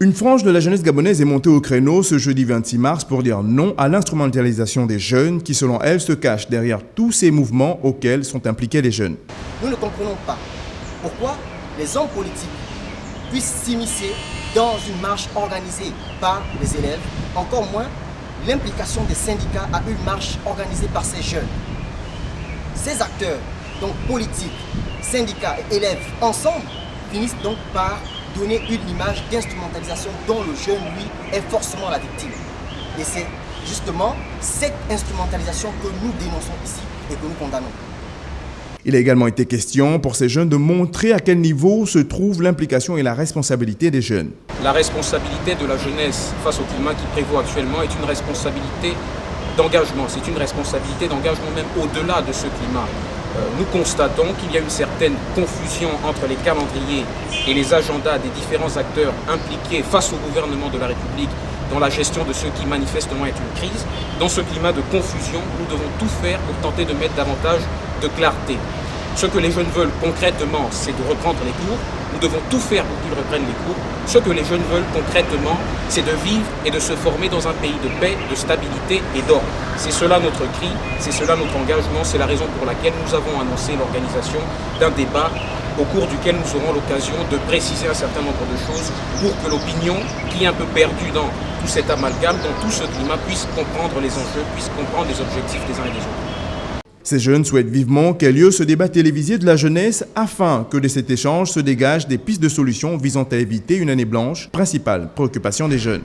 Une frange de la jeunesse gabonaise est montée au créneau ce jeudi 26 mars pour dire non à l'instrumentalisation des jeunes qui, selon elle, se cache derrière tous ces mouvements auxquels sont impliqués les jeunes. Nous ne comprenons pas pourquoi les hommes politiques puissent s'immiscer dans une marche organisée par les élèves, encore moins l'implication des syndicats à une marche organisée par ces jeunes. Ces acteurs, donc politiques, syndicats et élèves ensemble, finissent donc par donner une image d'instrumentalisation dont le jeune, lui, est forcément la victime. Et c'est justement cette instrumentalisation que nous dénonçons ici et que nous condamnons. Il a également été question pour ces jeunes de montrer à quel niveau se trouve l'implication et la responsabilité des jeunes. La responsabilité de la jeunesse face au climat qui prévaut actuellement est une responsabilité d'engagement. C'est une responsabilité d'engagement même au-delà de ce climat. Nous constatons qu'il y a une certaine confusion entre les calendriers et les agendas des différents acteurs impliqués face au gouvernement de la République dans la gestion de ce qui manifestement est une crise. Dans ce climat de confusion, nous devons tout faire pour tenter de mettre davantage de clarté. Ce que les jeunes veulent concrètement, c'est de reprendre les cours. Nous devons tout faire pour qu'ils reprennent les cours. Ce que les jeunes veulent concrètement, c'est de vivre et de se former dans un pays de paix, de stabilité et d'ordre. C'est cela notre cri, c'est cela notre engagement, c'est la raison pour laquelle nous avons annoncé l'organisation d'un débat au cours duquel nous aurons l'occasion de préciser un certain nombre de choses pour que l'opinion, qui est un peu perdue dans tout cet amalgame, dans tout ce climat, puisse comprendre les enjeux, puisse comprendre les objectifs des uns et des autres. Ces jeunes souhaitent vivement qu'ait lieu ce débat télévisé de la jeunesse afin que de cet échange se dégagent des pistes de solutions visant à éviter une année blanche, principale préoccupation des jeunes.